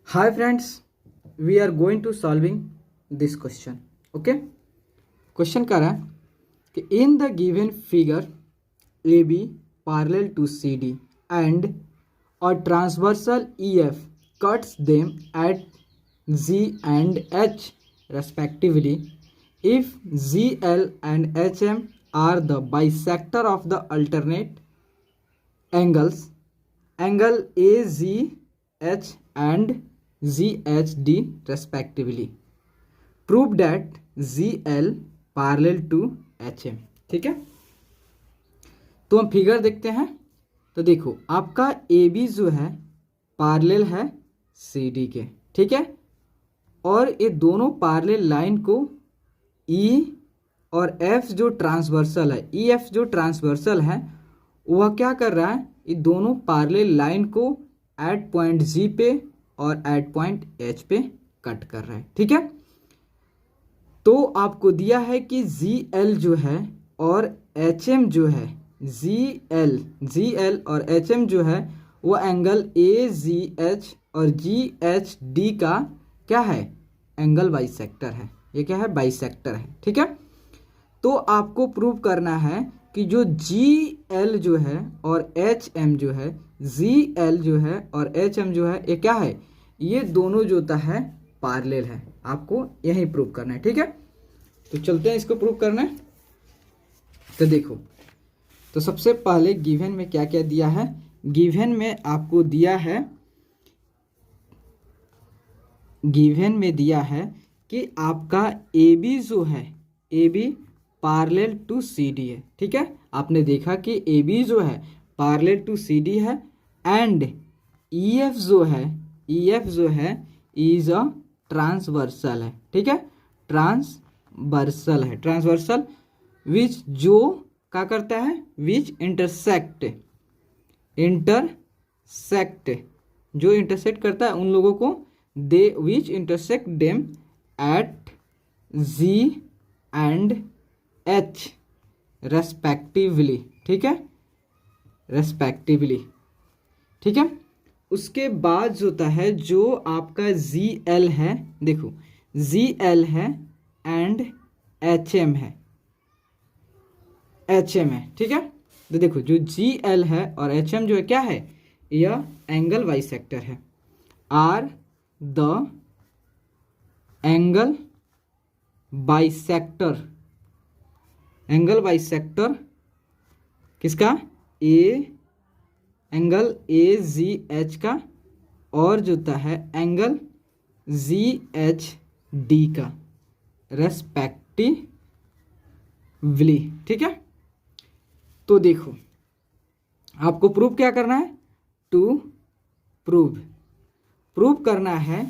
Hi friends, we are going to solving this question. Okay, question कह रहा है कि in the given figure AB parallel to CD and a transversal EF cuts them at Z and H respectively. If ZL and HM are the bisector of the alternate angles, angle AZH and ZHD respectively. Prove that ZL parallel to HM. ठीक है, तो हम figure देखते हैं। तो देखो आपका AB जो है पार्लेल है CD के, ठीक है, और ये दोनों पार्लेल लाइन को E और F जो ट्रांसवर्सल है, EF जो ट्रांसवर्सल है वह क्या कर रहा है, ये दोनों पार्लेल लाइन को एट पॉइंट G पे और एट पॉइंट H पे कट कर रहा है। ठीक है, तो आपको दिया है कि ZL जो है और HM जो है, ZL और HM जो है वो एंगल AZH और GHD का क्या है, एंगल बाइसेक्टर है। ये क्या है, बाइसेक्टर है। ठीक है, तो आपको प्रूव करना है कि जो GL जो है और HM जो है, ZL जो है और HM जो है, ये क्या है, ये दोनों जो होता है पार्लेल है। आपको यही प्रूव करना है। ठीक है, तो चलते हैं इसको प्रूव करना है। तो देखो, तो सबसे पहले गिवन में क्या क्या दिया है। गिवन में आपको दिया है, गिवन में दिया है कि आपका AB जो है, AB पार्लेल टू CD है। ठीक है, आपने देखा कि AB जो है पार्लेल टू CD है एंड EF जो है इज अ ट्रांसवर्सल है। ठीक है, ट्रांसवर्सल है, ट्रांसवर्सल विच जो क्या करता है, विच इंटरसेक्ट जो इंटरसेक्ट करता है उन लोगों को, they which intersect them at Z and H respectively. ठीक है, रेस्पेक्टिवली। ठीक है, उसके बाद जो होता है, जो आपका ZL है, देखो ZL है एंड HM है, ठीक है। तो देखो जो GL है और HM जो है क्या है, यह एंगल बाइसेक्टर है। Are the angle bisector, angle bisector किसका, एंगल AZH का और जो होता है एंगल ZHD का रेस्पेक्टिवली। ठीक है, तो देखो आपको प्रूव क्या करना है, टू प्रूव करना है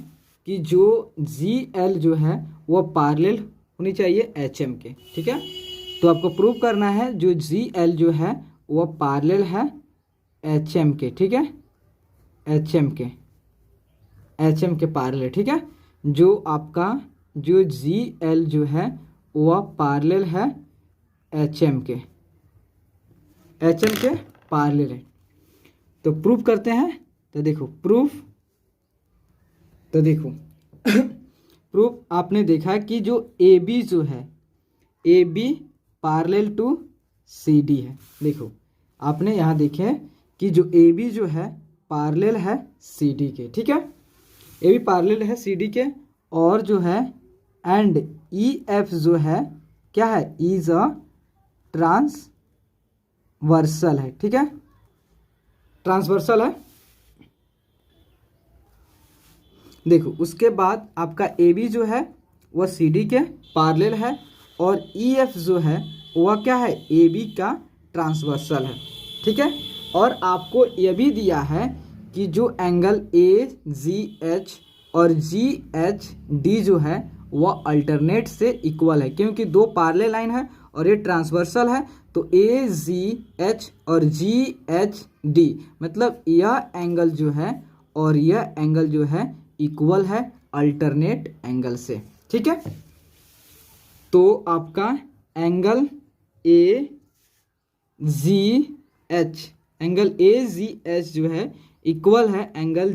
कि जो ZL जो है वो पार्लेल होनी चाहिए HM के। ठीक है, तो आपको प्रूव करना है जो ZL जो है वो पार्लेल है HM के। ठीक है, HM के पार्लेल। ठीक है, जो आपका जो ZL जो है वह पार्लेल है HM के पार्लेल है। तो प्रूव करते हैं। तो देखो प्रूफ आपने देखा कि जो AB जो है, AB पार्लेल टू CD है। देखो आपने यहाँ देखे कि जो AB जो है पार्लेल है CD के। ठीक है, AB पार्लेल है CD के, और जो है एंड EF जो है क्या है, इज अ ट्रांसवर्सल है। ठीक है, ट्रांसवर्सल है। देखो उसके बाद आपका AB जो है वह CD के पार्लेल है और EF जो है वह क्या है, AB का ट्रांसवर्सल है। ठीक है, और आपको यह भी दिया है कि जो एंगल AZH और GHD जो है वह अल्टरनेट से इक्वल है, क्योंकि दो पार्लेल लाइन है और ये ट्रांसवर्सल है। तो AZH और GHD मतलब यह एंगल जो है और यह एंगल जो है इक्वल है अल्टरनेट एंगल से। ठीक है, तो आपका एंगल AZH जो है इक्वल है एंगल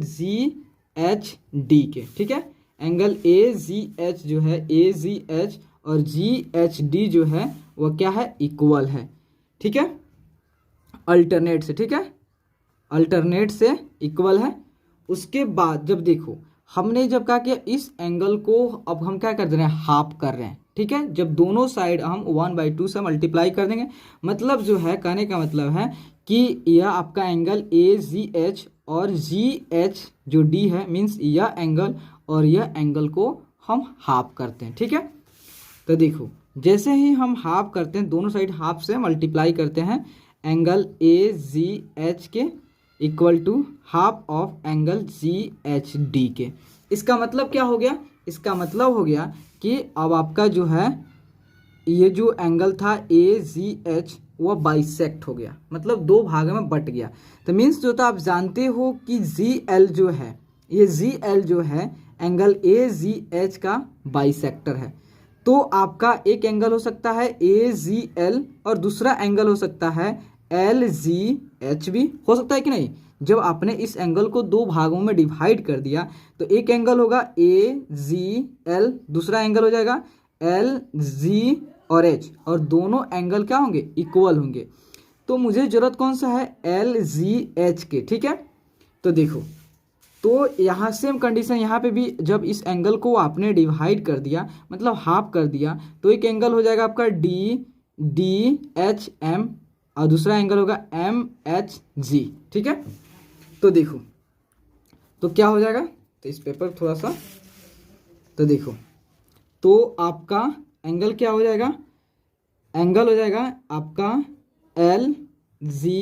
एच डी के, ठीक है। एंगल ए जी एच जो है, ए जी एच और जी एच डी जो है वह क्या है, इक्वल है, ठीक है, अल्टरनेट से, ठीक है, अल्टरनेट से इक्वल है। उसके बाद जब देखो हमने जब कहा कि इस एंगल को अब हम क्या कर दे रहे हैं, हाफ कर रहे हैं, ठीक है। जब दोनों साइड हम 1/2 से मल्टीप्लाई कर देंगे, मतलब जो है कहने का मतलब है कि यह आपका एंगल ए जी एच और जी एच जो डी है, मीन्स यह एंगल और यह एंगल को हम हाफ करते हैं, ठीक है। तो देखो जैसे ही हम हाफ करते हैं, दोनों साइड हाफ से मल्टीप्लाई करते हैं, एंगल ए जी एच के equal to half of angle G H D के। इसका मतलब क्या हो गया, इसका मतलब हो गया कि अब आपका जो है ये जो एंगल था ए जी एच वह बाइसेक्ट हो गया, मतलब दो भागों में बट गया। तो मीन्स जो था आप जानते हो कि जी एल जो है, ये जी एल जो है एंगल ए जी एच का बाइसेक्टर है। तो आपका एक एंगल हो सकता है ए जी एल और दूसरा एंगल हो सकता है एल जी एच भी, हो सकता है कि नहीं। जब आपने इस एंगल को दो भागों में डिवाइड कर दिया तो एक एंगल होगा ए जी एल, दूसरा एंगल हो जाएगा एल जी और एच, और दोनों एंगल क्या होंगे, इक्वल होंगे। तो मुझे जरूरत कौन सा है, एल जी एच के, ठीक है। तो देखो तो यहाँ सेम कंडीशन यहाँ पे भी, जब इस एंगल को आपने डिवाइड कर दिया मतलब हाफ कर दिया, तो एक एंगल हो जाएगा आपका डी डी एच एम और दूसरा एंगल होगा एम एच जी, ठीक है। तो देखो तो क्या हो जाएगा, तो इस पेपर थोड़ा सा, तो देखो तो आपका एंगल क्या हो जाएगा, एंगल हो जाएगा आपका एल जी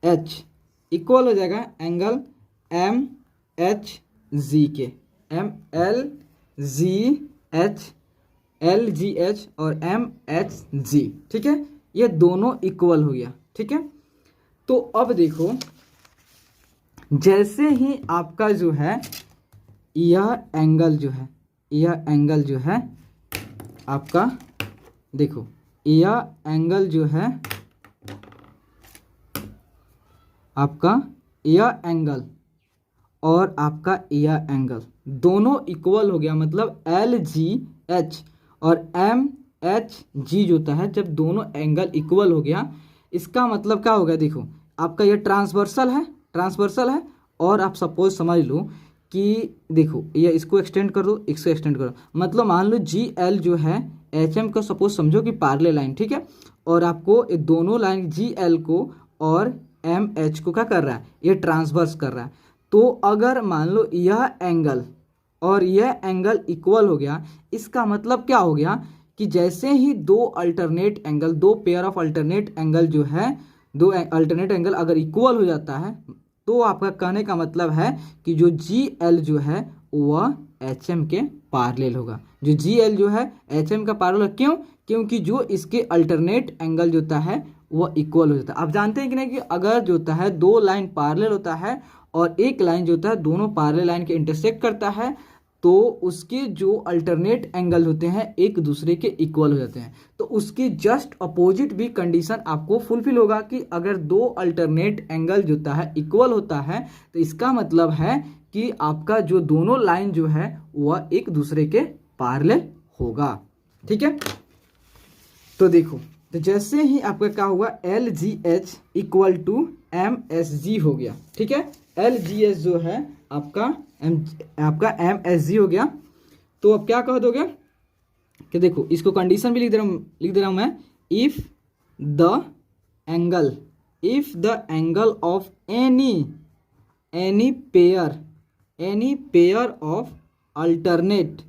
एच इक्वल हो जाएगा एंगल एम एच जी के, M L G H, L G H और एम एच जी, ठीक है। ये दोनों इक्वल हो गया, ठीक है। तो अब देखो जैसे ही आपका जो है यह एंगल जो है, यह एंगल जो है आपका, देखो यह एंगल जो है आपका, यह एंगल और आपका यह एंगल दोनों इक्वल हो गया, मतलब एल जी एच और एम एच जी जो होता है, जब दोनों एंगल इक्वल हो गया इसका मतलब क्या हो गया, देखो आपका यह ट्रांसवर्सल है, ट्रांसवर्सल है। और आप सपोज समझ लो कि देखो ये इसको एक्सटेंड कर दो, इसको एक्सटेंड करो, मतलब मान लो जी एल जो है एच एम को सपोज समझो कि पैरेलल लाइन, ठीक है। और आपको ये दोनों लाइन जी एल को और एम एच को क्या कर रहा है, ये ट्रांसवर्स कर रहा है। तो अगर मान लो यह एंगल और यह एंगल इक्वल हो गया, इसका मतलब क्या हो गया कि जैसे ही दो अल्टरनेट एंगल, दो पेयर ऑफ अल्टरनेट एंगल जो है, दो अल्टरनेट एंगल अगर इक्वल हो जाता है, तो आपका कहने का मतलब है कि जो जी एल जो है वह एच एम के पैरेलल होगा, जो जी एल जो है एच एम का पैरेलल। क्यों, क्योंकि जो इसके अल्टरनेट एंगल जो होता है वह इक्वल हो जाता है। आप जानते हैं कि नहीं कि अगर जो होता है दो लाइन पैरेलल होता है और एक लाइन जो होता है दोनों पैरेलल लाइन के इंटरसेक्ट करता है, तो उसके जो अल्टरनेट एंगल होते हैं एक दूसरे के इक्वल हो जाते हैं। तो उसकी जस्ट अपोजिट भी कंडीशन आपको फुलफिल होगा कि अगर दो अल्टरनेट एंगल जो होता है इक्वल होता है, तो इसका मतलब है कि आपका जो दोनों लाइन जो है वह एक दूसरे के पैरेलल होगा, ठीक है। तो देखो तो जैसे ही आपका क्या हुआ, L G H equal to M S G हो गया, ठीक है। एल जी एच जो है आपका एम एस जी हो गया। तो अब क्या कह दोगे कि देखो इसको कंडीशन भी लिख दे रहा हूं मैं, if the angle of any pair of alternate